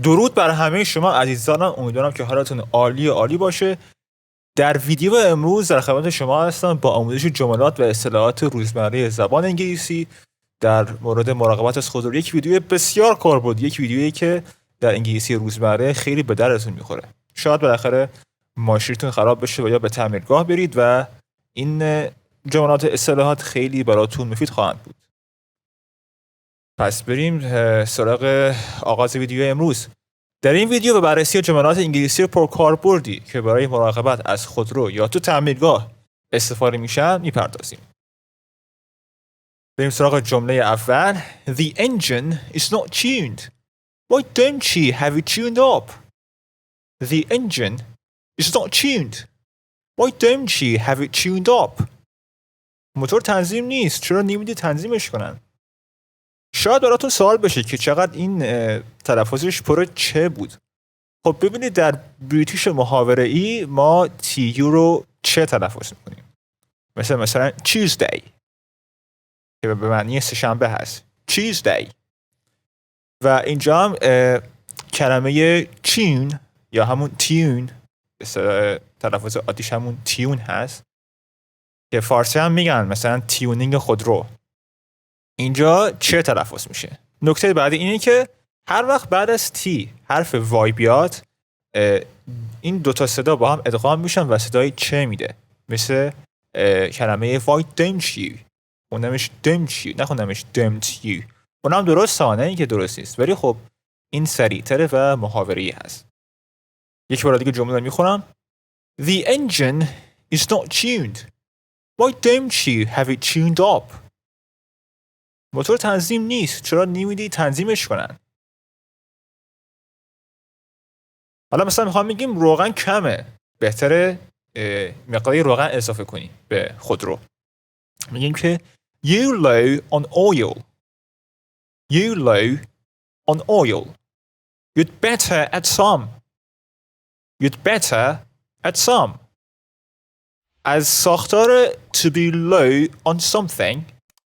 درود بر همه شما عزیزانم، امیدوارم که حالتون عالی باشه. در ویدیو امروز در خدمت شما هستم با آموزش جملات و اصطلاحات روزمره زبان انگلیسی در مورد مراقبت از خودرو. یک ویدیو بسیار کاربردی، یک ویدیویی که در انگلیسی روزمره خیلی به درتون میخوره. شاید بالاخره ماشینتون خراب بشه و یا به تعمیرگاه برید و این جملات اصطلاحات خیلی براتون مفید خواهند بود. پس بریم سراغ آغاز ویدیو امروز. در این ویدیو به بررسی جملات انگلیسی پرکاربردی که برای مراقبت از خودرو یا تو تعمیرگاه استفاده میشن میپردازیم. بریم سراغ جمله اول. The engine is not tuned. Why don't you have it tuned up? The engine is not tuned. Why don't you have it tuned up? موتور تنظیم نیست، چرا نمیدی تنظیمش کنن؟ شاید براتون سوال بشه که چقدر این تلفظش پر چه بود. خب ببینید در بریتیش محاوره‌ای ما تیو رو چه تلفظ میکنیم. مثلا Tuesday که به معنی سه‌شنبه هست. Tuesday. و اینجا هم کلمه tune یا همون tune تلفظ عادیش همون تیون هست که فارسی هم میگن مثلا تیونینگ خودرو. اینجا چه تلفظ میشه؟ نکته بعدی اینه که هر وقت بعد از تی حرف وای بیاد این دوتا صدا با هم ادغام میشن و صدای چه میده. مثل کلمه why don't you، خوندمش don't you، نخوندمش don't you. اونم درست نه اینکه درست نیست، ولی خب این سریع‌تره و محاوره‌ای هست. یک بار دیگه جمله رو میخونم. The engine is not tuned. Why don't you have it tuned up? موتور تنظیم نیست، چرا نمیدی تنظیمش کنن؟ حالا مثلا میخوام بگیم روغن کمه، بهتره مقداری روغن اضافه کنی به خودرو. میگیم که you low on oil. You low on oil. You'd better add some. You'd better add some. از ساختار to be low on something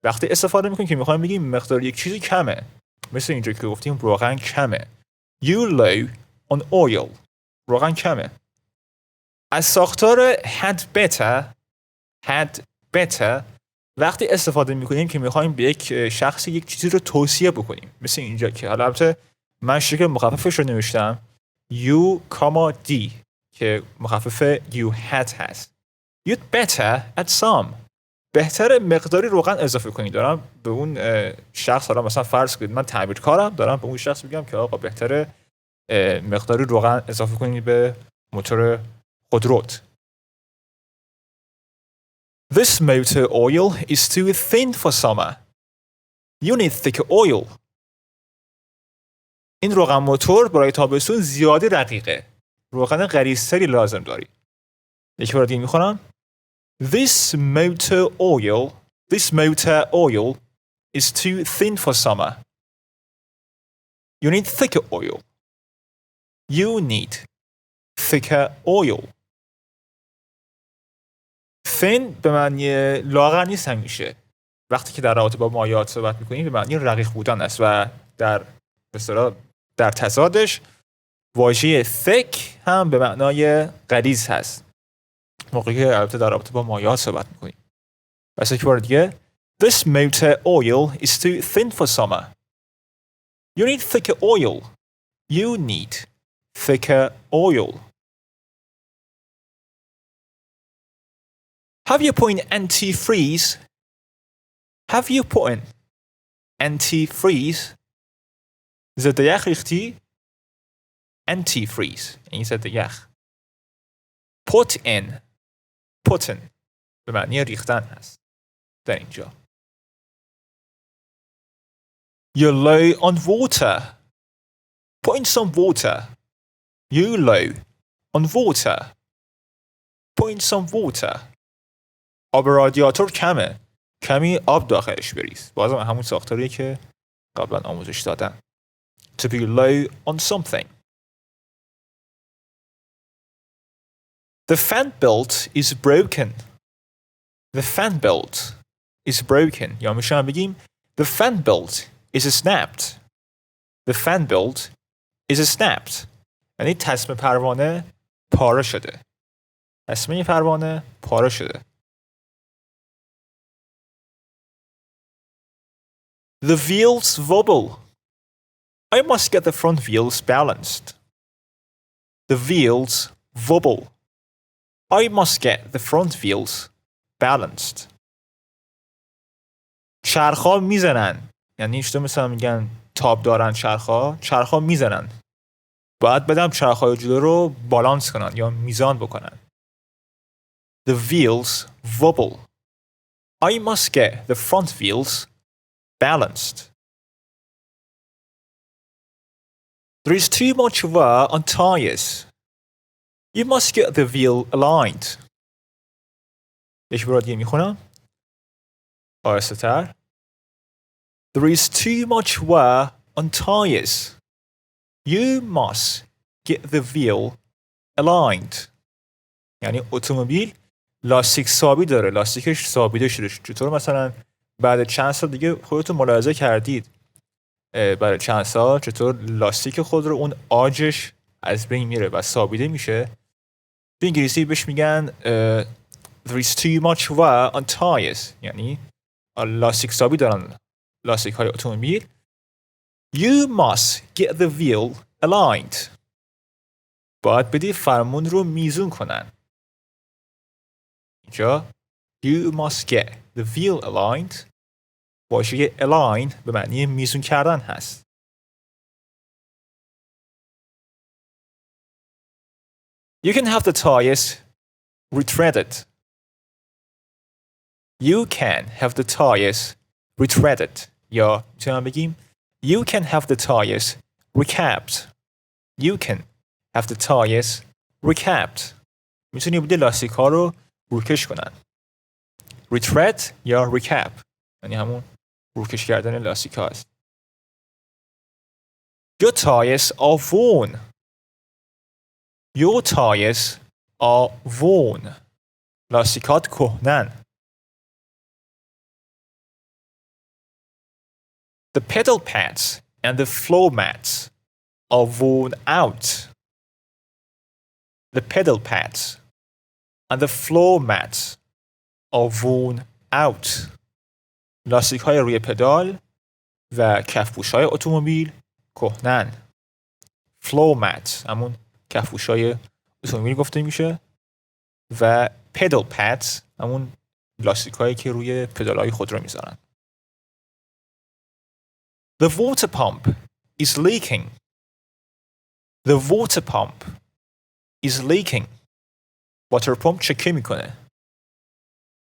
وقتی استفاده میکنیم که میخوایم بگیم مقدار یک چیزی کمه، مثل اینجا که گفتیم روغن کمه. You low on oil. روغن کمه. از ساختار had better وقتی استفاده میکنیم که میخوایم به یک شخصی یک چیزی رو توصیه بکنیم، مثل اینجا که حالا البته من شکل مخففش رو نوشتم you, d که مخفف you had هست. You'd better add some. بهتره مقداری روغن اضافه کنید. دارم به اون شخص، حالا مثلا فرض کنید من تعمیرکارم، دارم به اون شخص میگم که آقا بهتره مقداری روغن اضافه کنید به موتور خودروت. This motor oil is too thin for summer. You need thicker oil. این روغن موتور برای تابستون زیادی رقیقه. روغن غلیظ‌تری لازم داری. یک بار دیگه میخونم. This motor oil is too thin for summer. You need thicker oil. You need thicker oil. thin به معنی لاغر نیست همیشه. وقتی که در رابطه با مایعات صحبت میکنیم به معنی رقیق بودن است و در تضادش واژه thick هم به معنای غلیظ هست. موقعی که البته در رابطه با مایعات صحبت میکنیم. پس یک بار دیگه. This motor oil is too thin for summer. You need thicker oil. You need thicker oil. Have you put in antifreeze? Have you put in antifreeze? ضد یخ ریختی؟ antifreeze این ضد یخ. Put in به معنی ریختن هست در اینجا. You're low on water. Put in some water. You low on water. Put in some water. آب رادیاتور کمه. کمی آب داخلش بریز. بازم همون ساختاریه که قبلا آموزش دادن. To be low on something. The fan belt is broken. The fan belt is broken. یا میشه بگیم The fan belt is snapped. The fan belt is snapped. یعنی تسمه پروانه پاره شده. تسمه پروانه پاره شده. The wheels wobble. I must get the front wheels balanced. The wheels wobble. I must get the front wheels balanced. چرخا میزنن. یعنی اشتباه مثلا میگن تاب دارن چرخا میزنن. باید بدم چرخهای جلو رو بالانس کنن یا میزان بکنن. The wheels wobble. I must get the front wheels balanced. There is too much wear on tires. You must get the wheel aligned. یک بار دیگه میخونم. آهسته تر. There is too much wear on tires. You must get the wheel aligned. یعنی اتومبیل لاستیک سابی داره. لاستیکش سابیده شده. چطور مثلا بعد چند سال دیگه خودتون ملاحظه کردید بعد چند سال چطور لاستیک خود رو اون آجش از بین میره و سابیده میشه. به انگلیسی بهش میگن there is too much wear on tires. یعنی لاستیک سابی دارن لاستیک های اتومبیل. You must get the wheel aligned. باید بدی فرمون رو میزون کنن. اینجا You must get the wheel aligned. واژه align به معنی میزون کردن هست. You can have the tires retreaded. You can have the tires retreaded. یا میتونم بگیم You can have the tires recapped. You can have the tires recapped. میتونی بودی لاستیک ها رو روکش کنن. retread یا recap یعنی همون روکش کردن لاستیک ها است. Your tires are worn. Your tires are worn. لاستیکات کهنن. The pedal pads and the floor mats are worn out. The pedal pads and the floor mats are worn out. لاستیک های روی پدال و کفپوش های اتومبیل کهنن. floor mat همون کفپوش های اتومبیل گفته میشه و pedal pads همون لاستیک هایی که روی پدال های خودرو میذارن. The water pump is leaking. The water pump is leaking. water pump چکه میکنه.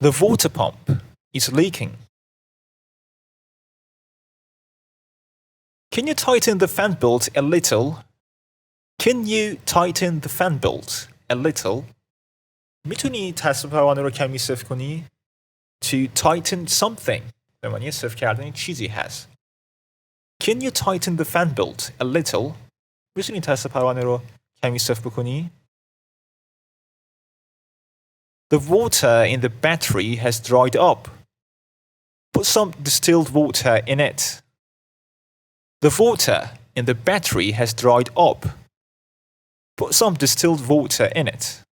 The water pump is leaking. Can you tighten the fan belt a little? Can you tighten the fan belt a little? میتونی تسمه پروانه رو کمی سفت کنی؟ To tighten something به معنی سفت کردن چیزی هست. Can you tighten the fan belt a little? میتونی تسمه پروانه رو کمی سفت بکنی؟ The water in the battery has dried up. Put some distilled water in it. The water in the battery has dried up. Put some distilled water in it.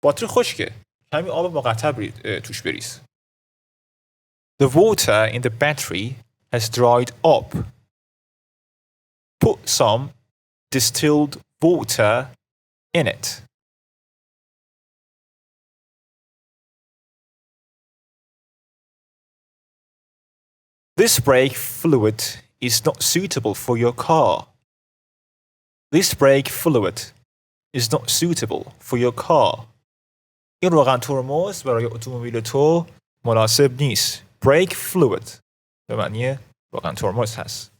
باتری خشکه. کمی آب مقطع توش بریز. The water in the battery has dried up. Put some distilled water in it. This brake fluid is not suitable for your car. This brake fluid is not suitable for your car. این روغن ترمز برای اتومبیل تو مناسب نیست. Brake fluid به معنی روغن ترمز هست.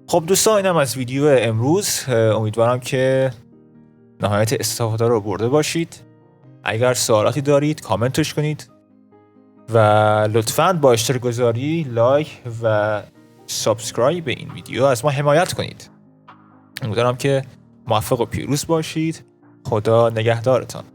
خب دوستان اینم از ویدیو امروز. امیدوارم که نهایت استفاده رو برده باشید. اگر سوالاتی دارید کامنتش کنید و لطفاً با اشتراک گذاری، لایک و سابسکرایب به این ویدیو از ما حمایت کنید. امیدوارم که موفق و پیروز باشید. خدا نگهدارتان.